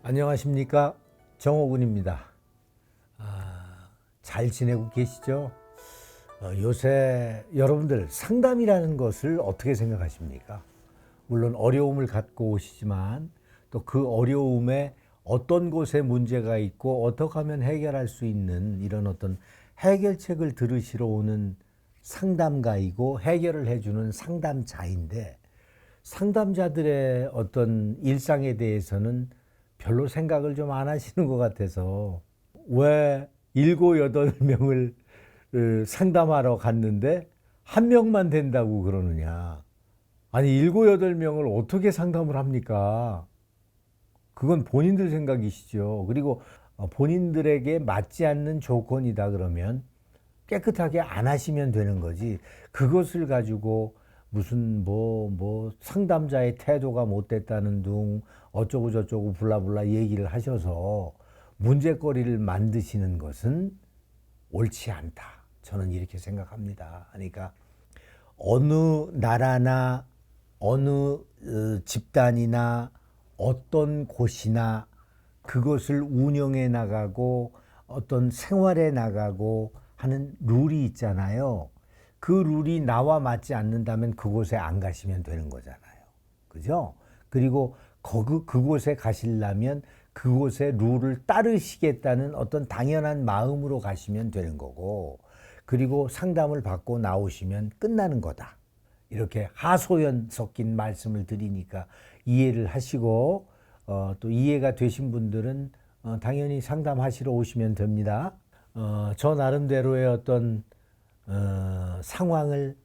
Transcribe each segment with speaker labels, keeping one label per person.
Speaker 1: 안녕하십니까, 정호군입니다. 잘 지내고 계시죠? 요새 여러분들 상담이라는 것을 어떻게 생각하십니까? 물론 어려움을 갖고 오시지만 또 그 어려움에 어떤 곳에 문제가 있고 어떻게 하면 해결할 수 있는 이런 어떤 해결책을 들으시러 오는 상담가이고 해결을 해주는 상담자인데, 상담자들의 어떤 일상에 대해서는 별로 생각을 좀 안 하시는 것 같아서, 왜 일곱 여덟 명을 상담하러 갔는데 한 명만 된다고 그러느냐. 아니, 일곱 여덟 명을 어떻게 상담을 합니까? 그건 본인들 생각이시죠. 그리고 본인들에게 맞지 않는 조건이다 그러면 깨끗하게 안 하시면 되는 거지. 그것을 가지고 무슨 상담자의 태도가 못됐다는 둥 어쩌고 저쩌고 블라블라 얘기를 하셔서 문제거리를 만드시는 것은 옳지 않다. 저는 이렇게 생각합니다. 그러니까 어느 나라나 어느 집단이나 어떤 곳이나 그것을 운영해 나가고 어떤 생활해 나가고 하는 룰이 있잖아요. 그 룰이 나와 맞지 않는다면 그곳에 안 가시면 되는 거잖아요. 그죠? 그리고 그곳에 가시려면 그곳의 룰을 따르시겠다는 어떤 당연한 마음으로 가시면 되는 거고, 그리고 상담을 받고 나오시면 끝나는 거다. 이렇게 하소연 섞인 말씀을 드리니까 이해를 하시고, 또 이해가 되신 분들은 당연히 상담하시러 오시면 됩니다. 저 나름대로의 어떤 상황을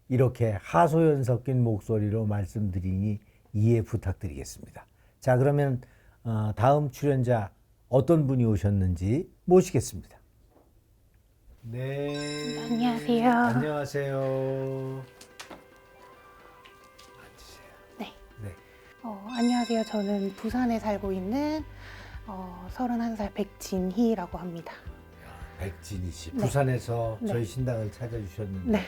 Speaker 1: 이렇게 하소연 섞인 목소리로 말씀드리니 이해 부탁드리겠습니다. 자, 그러면 다음 출연자 어떤 분이 오셨는지 모시겠습니다. 네.
Speaker 2: 안녕하세요.
Speaker 1: 안녕하세요. 앉으세요.
Speaker 2: 네.
Speaker 1: 네.
Speaker 2: 안녕하세요. 저는 부산에 살고 있는 31살 백진희라고 합니다.
Speaker 1: 백진희 씨,
Speaker 2: 네.
Speaker 1: 부산에서
Speaker 2: 네.
Speaker 1: 저희 신당을 찾아주셨는데,
Speaker 2: 네.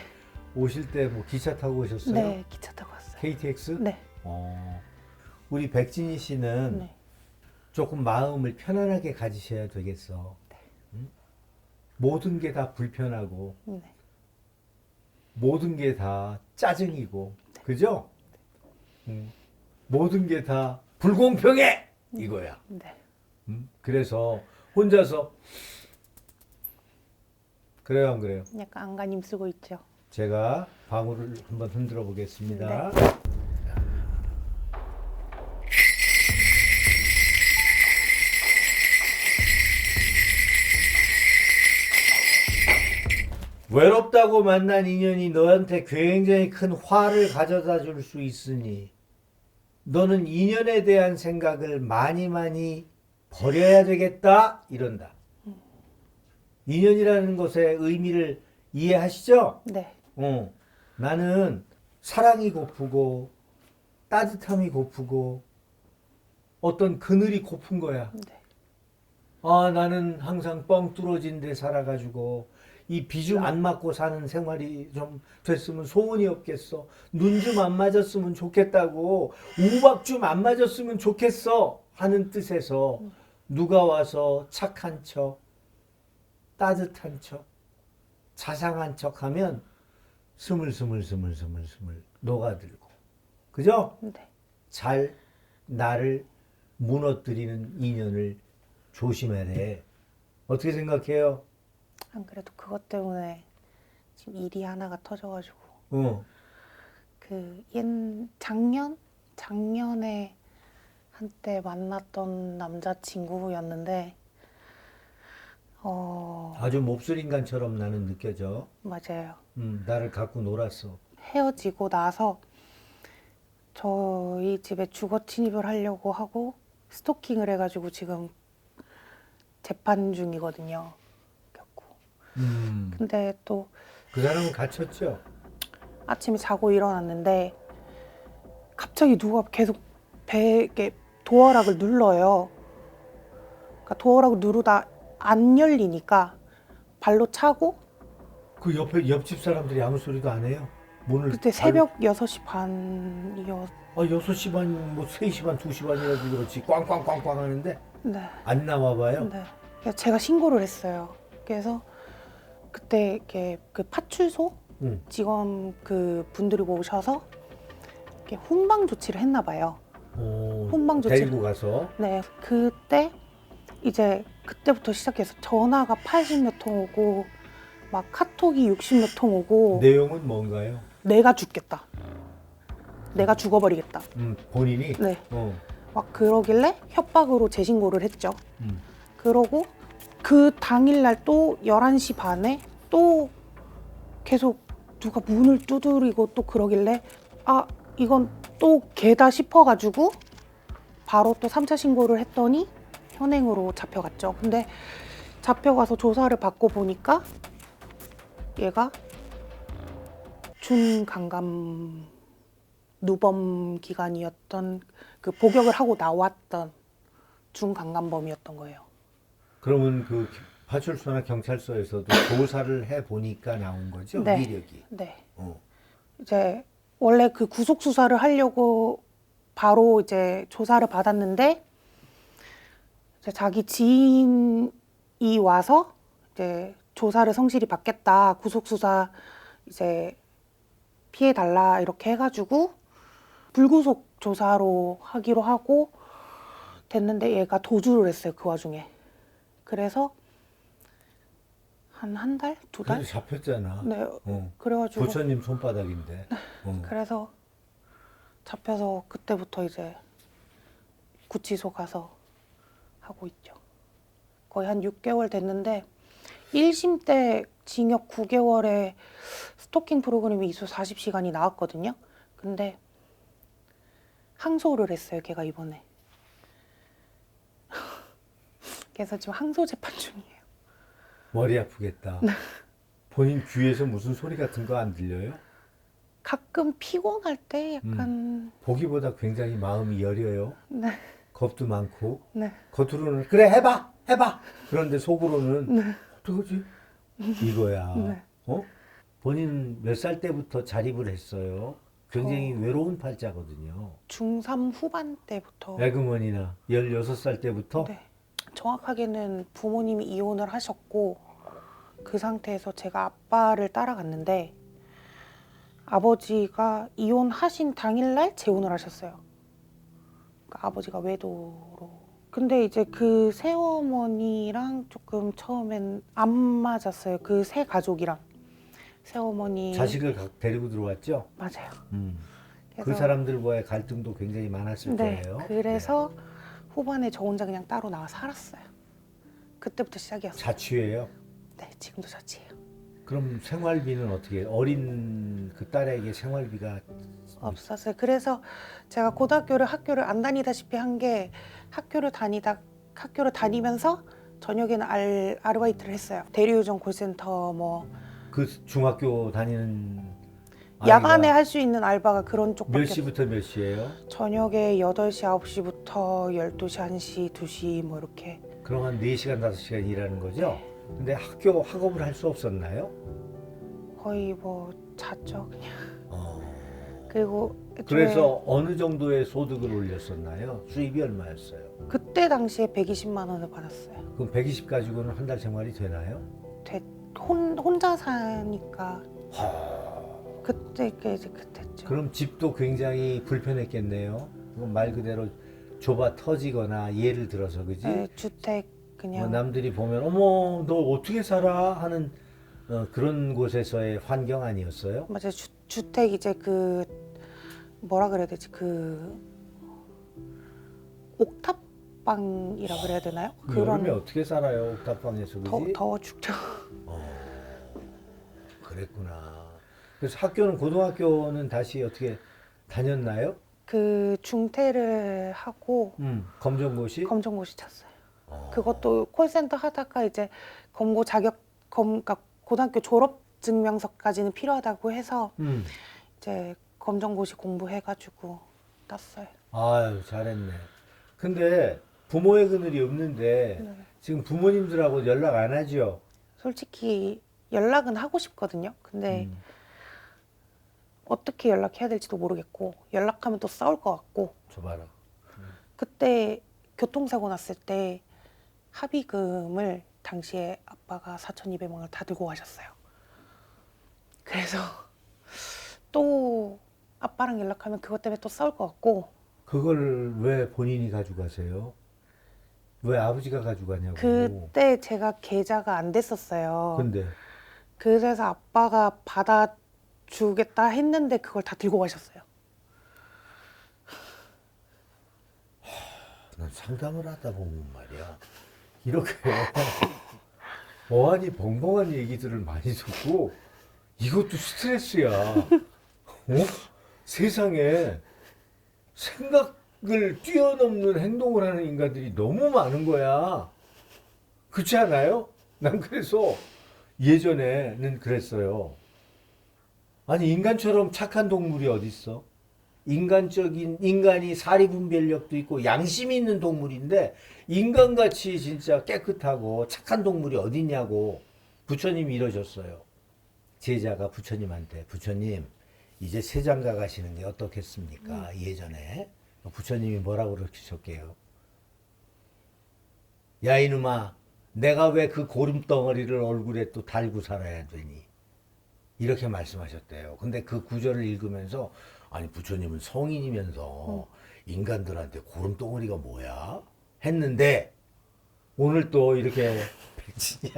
Speaker 1: 오실 때 뭐 기차 타고 오셨어요?
Speaker 2: 네, 기차 타고 왔어요.
Speaker 1: KTX?
Speaker 2: 네.
Speaker 1: 우리 백진희 씨는
Speaker 2: 네.
Speaker 1: 조금 마음을 편안하게 가지셔야 되겠어.
Speaker 2: 네.
Speaker 1: 응? 모든 게 다 불편하고
Speaker 2: 네.
Speaker 1: 모든 게 다 짜증이고, 그죠? 모든 게 다 불공평해! 이거야.
Speaker 2: 네.
Speaker 1: 그래서 혼자서, 그래요, 안 그래요?
Speaker 2: 약간 안간힘 쓰고 있죠.
Speaker 1: 제가 방울을 한번 흔들어 보겠습니다.
Speaker 2: 네.
Speaker 1: 외롭다고 만난 인연이 너한테 굉장히 큰 화를 가져다 줄 수 있으니 너는 인연에 대한 생각을 많이 버려야 되겠다, 이런다. 인연이라는 것의 의미를 이해하시죠?
Speaker 2: 네.
Speaker 1: 나는 사랑이 고프고 따뜻함이 고프고 어떤 그늘이 고픈 거야.
Speaker 2: 네.
Speaker 1: 나는 항상 뻥 뚫어진 데 살아가지고 이 비 좀 안 맞고 사는 생활이 좀 됐으면 소원이 없겠어. 눈 좀 안 맞았으면 좋겠다고, 우박 좀 안 맞았으면 좋겠어 하는 뜻에서 누가 와서 착한 척, 따뜻한 척, 자상한 척 하면 스물스물 녹아들고, 그죠?
Speaker 2: 네.
Speaker 1: 잘 나를 무너뜨리는 인연을 조심해야 돼. 어떻게 생각해요?
Speaker 2: 안 그래도 그것 때문에 지금 일이 하나가 터져가지고 작년에 한때 만났던 남자친구였는데
Speaker 1: 아주 몹쓸 인간처럼 나는 느껴져.
Speaker 2: 맞아요.
Speaker 1: 나를 갖고 놀았어.
Speaker 2: 헤어지고 나서 저희 집에 주거 침입을 하려고 하고 스토킹을 해가지고 지금 재판 중이거든요. 근데 또
Speaker 1: 그 사람은 갇혔죠?
Speaker 2: 아침에 자고 일어났는데 갑자기 누가 계속 배에 도어락을 눌러요. 그러니까 도어락을 누르다 안 열리니까 발로 차고.
Speaker 1: 그 옆집 사람들이 아무 소리도 안 해요? 문을
Speaker 2: 그때 새벽 6시 반이었.
Speaker 1: 6시 반, 뭐 3시 반, 2시 반이라도 그렇지. 꽝꽝꽝꽝 하는데
Speaker 2: 네.
Speaker 1: 안 나와 봐요.
Speaker 2: 네. 그래서 제가 신고를 했어요. 그래서 그때 이렇게 그 파출소
Speaker 1: 응.
Speaker 2: 직원 그 분들이 오셔서 이렇게 훈방 조치를 했나 봐요. 훈방 조치를.
Speaker 1: 데리고 가서
Speaker 2: 네. 그때 이제 그때부터 시작해서 전화가 80몇 통 오고 막 카톡이 60몇 통 오고
Speaker 1: 내용은 뭔가요?
Speaker 2: 내가 죽겠다. 내가 죽어버리겠다.
Speaker 1: 본인이?
Speaker 2: 네.
Speaker 1: 어.
Speaker 2: 막 그러길래 협박으로 재신고를 했죠.
Speaker 1: 음.
Speaker 2: 그러고 그 당일날 또 11시 반에 또 계속 누가 문을 두드리고 또 그러길래 아 이건 또 개다 싶어가지고 바로 또 3차 신고를 했더니 현행으로 잡혀갔죠. 근데 잡혀가서 조사를 받고 보니까 얘가 준강간 누범 기간이었던 그 복역을 하고 나왔던 준강간범이었던 거예요.
Speaker 1: 그러면 그 파출소나 경찰서에서도 조사를 해 보니까 나온 거죠?
Speaker 2: 네.
Speaker 1: 이력이.
Speaker 2: 네.
Speaker 1: 어.
Speaker 2: 이제 원래 그 구속 수사를 하려고 바로 이제 조사를 받았는데 이제 자기 지인이 와서 이제 조사를 성실히 받겠다, 구속 수사 이제 피해 달라 이렇게 해가지고 불구속 조사로 하기로 하고 됐는데 얘가 도주를 했어요, 그 와중에. 그래서 한 달? 2달?
Speaker 1: 그래도 잡혔잖아.
Speaker 2: 네.
Speaker 1: 어.
Speaker 2: 그래가지고
Speaker 1: 부처님 손바닥인데. 어.
Speaker 2: 그래서 잡혀서 그때부터 이제 구치소 가서 하고 있죠. 거의 한 6개월 됐는데 1심 때 징역 9개월에 스토킹 프로그램이 이수 40시간이 나왔거든요. 근데 항소를 했어요, 걔가 이번에. 그래서 지금 항소 재판 중이에요.
Speaker 1: 머리 아프겠다. 본인 귀에서 무슨 소리 같은 거 안 들려요?
Speaker 2: 가끔 피곤할 때 약간
Speaker 1: 보기보다 굉장히 마음이 여려요.
Speaker 2: 네,
Speaker 1: 겁도 많고.
Speaker 2: 네.
Speaker 1: 겉으로는 그래 해봐 해봐. 그런데 속으로는 어떡하지? 이거야.
Speaker 2: 네.
Speaker 1: 어? 본인 몇 살 때부터 자립을 했어요. 굉장히 외로운 팔자거든요.
Speaker 2: 중3 후반 때부터
Speaker 1: 에그머니나 16살 때부터
Speaker 2: 네. 정확하게는 부모님이 이혼을 하셨고 그 상태에서 제가 아빠를 따라갔는데 아버지가 이혼하신 당일날 재혼을 하셨어요. 그러니까 아버지가 외도로. 근데 이제 그 새어머니랑 조금 처음엔 안 맞았어요. 그 새 가족이랑. 새어머니.
Speaker 1: 자식을 데리고 들어왔죠.
Speaker 2: 맞아요.
Speaker 1: 그
Speaker 2: 그래서-
Speaker 1: 사람들과의 갈등도 굉장히 많았을
Speaker 2: 네.
Speaker 1: 거예요.
Speaker 2: 그래서 후반에 저 혼자 그냥 따로 나와 살았어요. 그때부터 시작이었어요.
Speaker 1: 자취예요.
Speaker 2: 네, 지금도 자취해요.
Speaker 1: 그럼 생활비는 어떻게 해요? 어린 그 딸에게 생활비가
Speaker 2: 없었어요. 그래서 제가 학교를 안 다니다시피 한 게 학교를 다니면서 저녁에는 아르바이트를 했어요. 대리운전 콜센터 뭐
Speaker 1: 그 중학교 다니는
Speaker 2: 야간에
Speaker 1: 아이가
Speaker 2: 할 수 있는 알바가 그런 쪽밖에
Speaker 1: 몇
Speaker 2: 없어요.
Speaker 1: 시부터 몇 시예요?
Speaker 2: 저녁에 8시, 9시부터 12시, 1시, 2시 뭐 이렇게.
Speaker 1: 그럼 한 4시간, 5시간 일하는 거죠? 근데 학업을 할 수 없었나요?
Speaker 2: 거의 뭐 잤죠 그냥.
Speaker 1: 어.
Speaker 2: 그리고
Speaker 1: 그래서 어느 정도의 소득을 올렸었나요? 수입이 얼마였어요?
Speaker 2: 그때 당시에 120만 원을 받았어요.
Speaker 1: 그럼 120 가지고는 한 달 생활이 되나요?
Speaker 2: 혼자 사니까 그때 그때죠.
Speaker 1: 그럼 집도 굉장히 불편했겠네요. 그건 말 그대로 좁아 터지거나 예를 들어서 그지?
Speaker 2: 네, 주택 그냥
Speaker 1: 남들이 보면 어머 너 어떻게 살아 하는 그런 곳에서의 환경 아니었어요?
Speaker 2: 맞아요. 주택 이제 그 뭐라 그래야 되지 그 옥탑방이라 그래야 되나요?
Speaker 1: 여름에 어떻게 살아요 옥탑방에서 그지?
Speaker 2: 더 죽죠.
Speaker 1: 그랬구나. 그래서 고등학교는 다시 어떻게 다녔나요?
Speaker 2: 그 중퇴를 하고
Speaker 1: 검정고시?
Speaker 2: 검정고시 쳤어요. 그것도 콜센터 하다가 이제 그러니까 고등학교 졸업 증명서까지는 필요하다고 해서 이제 검정고시 공부해가지고 땄어요.
Speaker 1: 아유 잘했네. 근데 부모의 그늘이 없는데
Speaker 2: 네.
Speaker 1: 지금 부모님들하고 연락 안 하죠?
Speaker 2: 솔직히 연락은 하고 싶거든요. 근데 어떻게 연락해야 될지도 모르겠고 연락하면 또 싸울 것 같고
Speaker 1: 저 봐라.
Speaker 2: 그때 교통사고 났을 때 합의금을 당시에 아빠가 4,200만 원을 다 들고 가셨어요. 그래서 또 아빠랑 연락하면 그것 때문에 또 싸울 것 같고
Speaker 1: 그걸 왜 본인이 가져가세요? 왜 아버지가 가져가냐고.
Speaker 2: 그때 제가 계좌가 안 됐었어요.
Speaker 1: 근데
Speaker 2: 그래서 아빠가 받아주겠다 했는데 그걸 다 들고 가셨어요.
Speaker 1: 난 상담을 하다 보면 말이야. 이렇게 어안이 벙벙한 얘기들을 많이 듣고 이것도 스트레스야. 세상에 생각을 뛰어넘는 행동을 하는 인간들이 너무 많은 거야. 그렇지 않아요? 난 그래서 예전에는 그랬어요. 아니 인간처럼 착한 동물이 어디 있어? 인간이 사리분별력도 있고 양심이 있는 동물인데 인간같이 진짜 깨끗하고 착한 동물이 어디 있냐고 부처님이 이러셨어요. 제자가 부처님한테 부처님 이제 세장가 가시는 게 어떻겠습니까? 예전에 부처님이 뭐라고 그러셨게요? 야 이놈아 내가 왜 그 고름덩어리를 얼굴에 또 달고 살아야 되니? 이렇게 말씀하셨대요. 근데 그 구절을 읽으면서 아니 부처님은 성인이면서 인간들한테 고름덩어리가 뭐야? 했는데 오늘 또 이렇게 백진이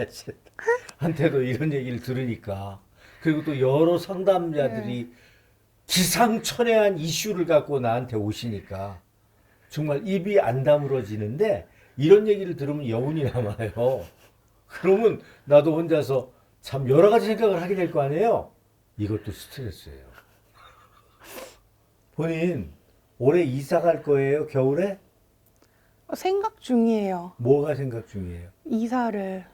Speaker 1: 한테도 이런 얘기를 들으니까 그리고 또 여러 상담자들이 기상천외한 이슈를 갖고 나한테 오시니까 정말 입이 안 다물어지는데 이런 얘기를 들으면 여운이 남아요. 그러면 나도 혼자서 참 여러 가지 생각을 하게 될 거 아니에요? 이것도 스트레스예요. 본인 올해 이사 갈 거예요? 겨울에?
Speaker 2: 생각 중이에요.
Speaker 1: 뭐가 생각 중이에요?
Speaker 2: 이사를.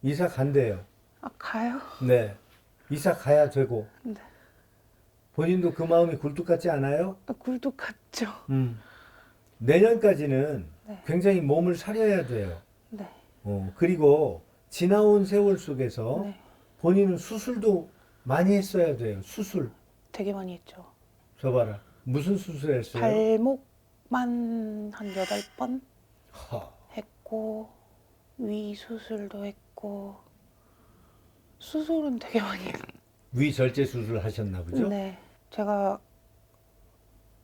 Speaker 1: 이사 간대요.
Speaker 2: 아, 가요?
Speaker 1: 네. 이사 가야 되고.
Speaker 2: 네.
Speaker 1: 본인도 그 마음이 굴뚝 같지 않아요?
Speaker 2: 아, 굴뚝 같죠.
Speaker 1: 내년까지는
Speaker 2: 네.
Speaker 1: 굉장히 몸을 사려야 돼요.
Speaker 2: 네.
Speaker 1: 그리고 지나온 세월 속에서
Speaker 2: 네.
Speaker 1: 본인은 수술도 많이 했어야 돼요. 수술.
Speaker 2: 되게 많이 했죠.
Speaker 1: 저 봐라. 무슨 수술 했어요?
Speaker 2: 발목만 한 8번
Speaker 1: 하,
Speaker 2: 했고 위 수술도 했고 수술은 되게 많이 했어요.
Speaker 1: 위절제 수술 하셨나 보죠?
Speaker 2: 네. 제가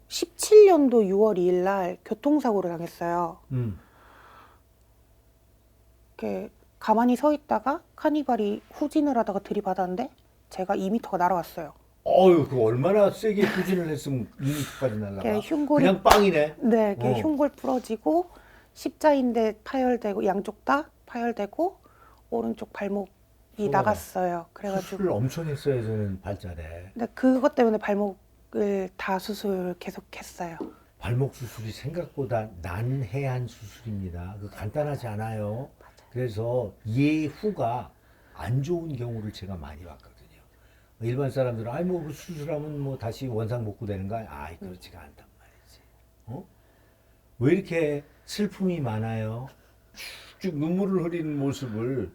Speaker 2: 17년도 6월 2일 날 교통사고를 당했어요. 이렇게 가만히 서 있다가 카니발이 후진을 하다가 들이받았는데 제가 2m가 날아왔어요.
Speaker 1: 어유, 그 얼마나 세게 후진을 했으면 2m까지 날라가. 그냥 빵이네.
Speaker 2: 네, 이렇게
Speaker 1: 어.
Speaker 2: 흉골 부러지고 십자인대 파열되고 양쪽 다 파열되고 오른쪽 발목이
Speaker 1: 수고하다.
Speaker 2: 나갔어요. 그래가지고
Speaker 1: 수술을 엄청 했어요, 저는 발자래.
Speaker 2: 근데 그것 때문에 발목을 다 수술 계속했어요.
Speaker 1: 발목 수술이 생각보다 난해한 수술입니다. 그 간단하지 않아요. 그래서 예후가 안 좋은 경우를 제가 많이 봤거든요. 일반 사람들은 아이 뭐 그 수술하면 뭐 다시 원상복구 되는가? 아이 그렇지가 않단 말이지. 왜 이렇게 슬픔이 많아요? 쭉쭉 눈물을 흐리는 모습을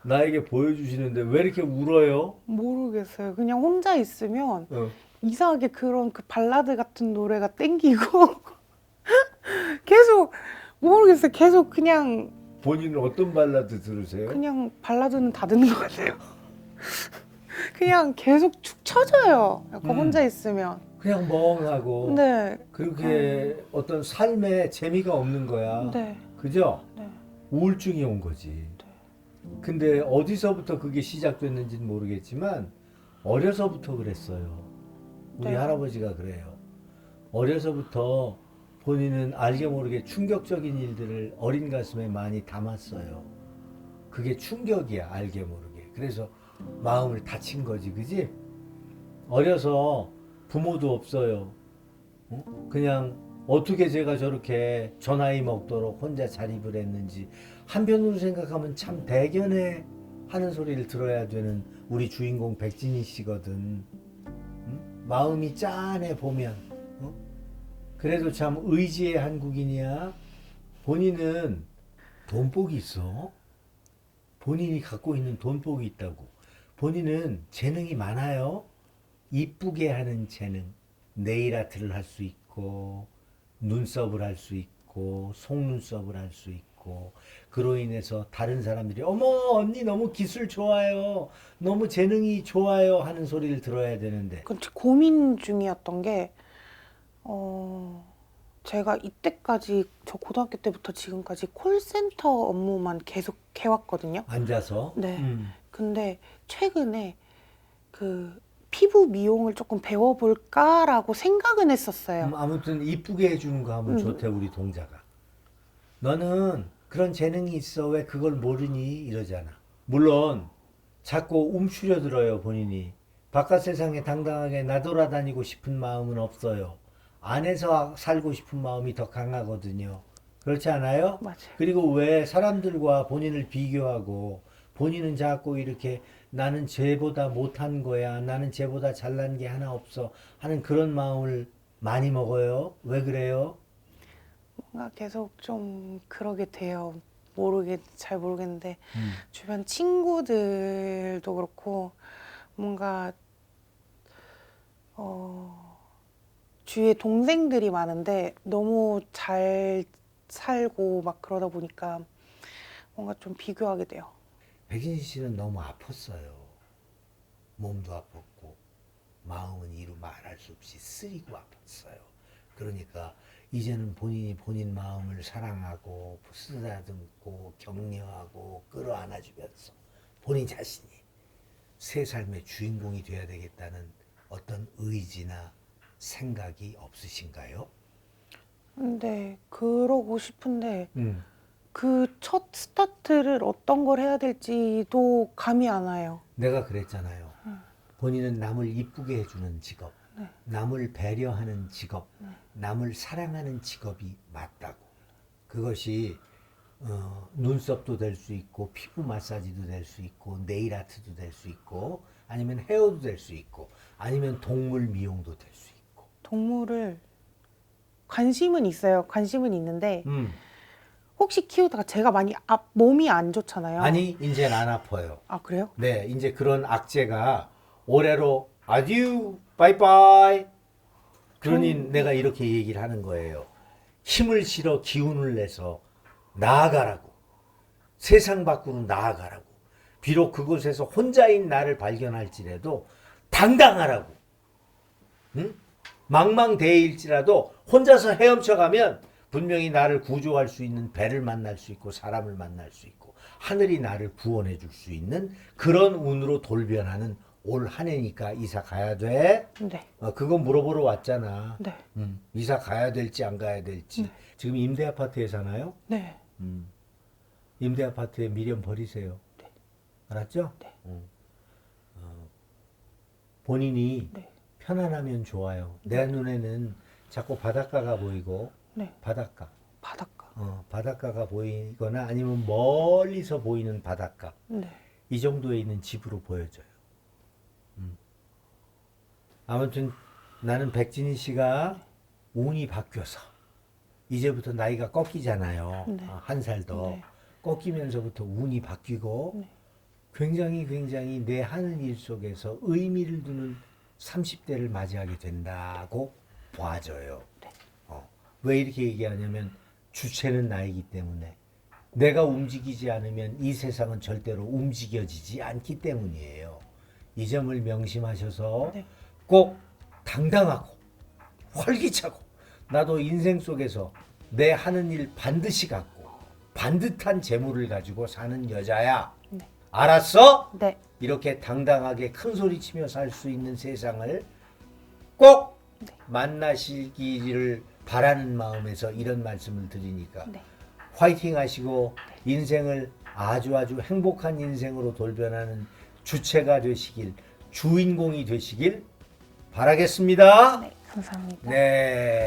Speaker 1: 나에게 보여주시는데 왜 이렇게 울어요?
Speaker 2: 모르겠어요. 그냥 혼자 있으면
Speaker 1: 어.
Speaker 2: 이상하게 그런 그 발라드 같은 노래가 땡기고 계속 모르겠어요. 계속 그냥
Speaker 1: 본인은 어떤 발라드 들으세요?
Speaker 2: 그냥 발라드는 다 듣는 것 같아요. 그냥 계속 축 처져요. 약간 혼자 있으면.
Speaker 1: 그냥 멍하고
Speaker 2: 네.
Speaker 1: 그렇게 어떤 삶에 재미가 없는 거야.
Speaker 2: 네.
Speaker 1: 그죠?
Speaker 2: 네.
Speaker 1: 우울증이 온 거지. 근데 어디서부터 그게 시작됐는지는 모르겠지만 어려서부터 그랬어요. 우리
Speaker 2: 네.
Speaker 1: 할아버지가 그래요. 어려서부터 본인은 알게 모르게 충격적인 일들을 어린 가슴에 많이 담았어요. 그게 충격이야, 알게 모르게. 그래서 마음을 다친 거지, 그지? 어려서 부모도 없어요. 그냥 어떻게 제가 저렇게 저 나이 먹도록 혼자 자립을 했는지 한편으로 생각하면 참 대견해 하는 소리를 들어야 되는 우리 주인공 백진희 씨거든. 마음이 짠해 보면. 그래도 참 의지의 한국인이야. 본인은 돈복이 있어. 본인이 갖고 있는 돈복이 있다고. 본인은 재능이 많아요. 이쁘게 하는 재능, 네일 아트를 할 수 있고 눈썹을 할 수 있고 속눈썹을 할 수 있고 그로 인해서 다른 사람들이 어머 언니 너무 기술 좋아요, 너무 재능이 좋아요 하는 소리를 들어야 되는데
Speaker 2: 그 고민 중이었던 게 제가 이때까지 저 고등학교 때부터 지금까지 콜센터 업무만 계속 해왔거든요.
Speaker 1: 앉아서
Speaker 2: 네. 근데 최근에 그 피부 미용을 조금 배워볼까라고 생각은 했었어요.
Speaker 1: 아무튼 이쁘게 해주는 거 하면 좋대 우리 동자가. 너는 그런 재능이 있어 왜 그걸 모르니 이러잖아. 물론 자꾸 움츠려들어요 본인이. 바깥 세상에 당당하게 나돌아다니고 싶은 마음은 없어요. 안에서 살고 싶은 마음이 더 강하거든요. 그렇지 않아요?
Speaker 2: 맞아요.
Speaker 1: 그리고 왜 사람들과 본인을 비교하고 본인은 자꾸 이렇게 나는 쟤보다 못한 거야, 나는 쟤보다 잘난 게 하나 없어 하는 그런 마음을 많이 먹어요. 왜 그래요?
Speaker 2: 뭔가 계속 좀 그러게 돼요. 잘 모르겠는데
Speaker 1: 음.
Speaker 2: 주변 친구들도 그렇고 뭔가 주위에 동생들이 많은데 너무 잘 살고 막 그러다 보니까 뭔가 좀 비교하게 돼요.
Speaker 1: 백인희 씨는 너무 아팠어요. 몸도 아팠고 마음은 이루 말할 수 없이 쓰리고 아팠어요. 그러니까 이제는 본인이 본인 마음을 사랑하고 쓰다듬고 격려하고 끌어안아주면서 본인 자신이 새 삶의 주인공이 돼야 되겠다는 어떤 의지나 생각이 없으신가요?
Speaker 2: 근데 그러고 싶은데
Speaker 1: 음.
Speaker 2: 그 첫 스타트를 어떤 걸 해야 될지도 감이 안 와요.
Speaker 1: 내가 그랬잖아요. 본인은 남을 이쁘게 해주는 직업, 남을 배려하는 직업, 남을 사랑하는 직업이 맞다고. 그것이 눈썹도 될 수 있고 피부 마사지도 될 수 있고 네일 아트도 될 수 있고 아니면 헤어도 될 수 있고 아니면 동물 미용도 될 수 있고.
Speaker 2: 동물을 관심은 있어요. 관심은 있는데
Speaker 1: 음.
Speaker 2: 혹시 키우다가 제가 많이 몸이 안 좋잖아요.
Speaker 1: 아니 이제는 안 아파요.
Speaker 2: 아 그래요?
Speaker 1: 네, 이제 그런 악재가 올해로 아듀 바이바이. 그러니 내가 이렇게 얘기를 하는 거예요. 힘을 실어 기운을 내서 나아가라고. 세상 밖으로 나아가라고. 비록 그곳에서 혼자인 나를 발견할지라도 당당하라고. 응? 망망대해일지라도 혼자서 헤엄쳐가면 분명히 나를 구조할 수 있는 배를 만날 수 있고 사람을 만날 수 있고 하늘이 나를 구원해 줄 수 있는 그런 운으로 돌변하는 올 한 해니까 이사 가야 돼?
Speaker 2: 네.
Speaker 1: 그거 물어보러 왔잖아.
Speaker 2: 네.
Speaker 1: 이사 가야 될지 안 가야 될지. 지금 임대 아파트에 사나요?
Speaker 2: 네.
Speaker 1: 임대 아파트에 미련 버리세요.
Speaker 2: 네.
Speaker 1: 알았죠?
Speaker 2: 네.
Speaker 1: 본인이
Speaker 2: 네.
Speaker 1: 편안하면 좋아요. 내 눈에는 자꾸 바닷가가 보이고
Speaker 2: 네.
Speaker 1: 바닷가.
Speaker 2: 바닷가.
Speaker 1: 바닷가가 보이거나 아니면 멀리서 보이는 바닷가.
Speaker 2: 네.
Speaker 1: 이 정도에 있는 집으로 보여져요. 아무튼 나는 백진희 씨가 운이 바뀌어서 이제부터 나이가 꺾이잖아요.
Speaker 2: 네.
Speaker 1: 한 살 더.
Speaker 2: 네.
Speaker 1: 꺾이면서부터 운이 바뀌고
Speaker 2: 네.
Speaker 1: 굉장히 내 하는 일 속에서 의미를 두는 30대를 맞이하게 된다고 봐져요.
Speaker 2: 네.
Speaker 1: 왜 이렇게 얘기하냐면 주체는 나이기 때문에 내가 움직이지 않으면 이 세상은 절대로 움직여지지 않기 때문이에요. 이 점을 명심하셔서
Speaker 2: 네.
Speaker 1: 꼭 당당하고 활기차고 나도 인생 속에서 내 하는 일 반드시 갖고 반듯한 재물을 가지고 사는 여자야.
Speaker 2: 네.
Speaker 1: 알았어?
Speaker 2: 네.
Speaker 1: 이렇게 당당하게 큰 소리 치며 살 수 있는 세상을 꼭 만나시기를 바라는 마음에서 이런 말씀을 드리니까
Speaker 2: 네.
Speaker 1: 화이팅 하시고 인생을 아주 행복한 인생으로 돌변하는 주체가 되시길, 주인공이 되시길 바라겠습니다.
Speaker 2: 네. 감사합니다.
Speaker 1: 네.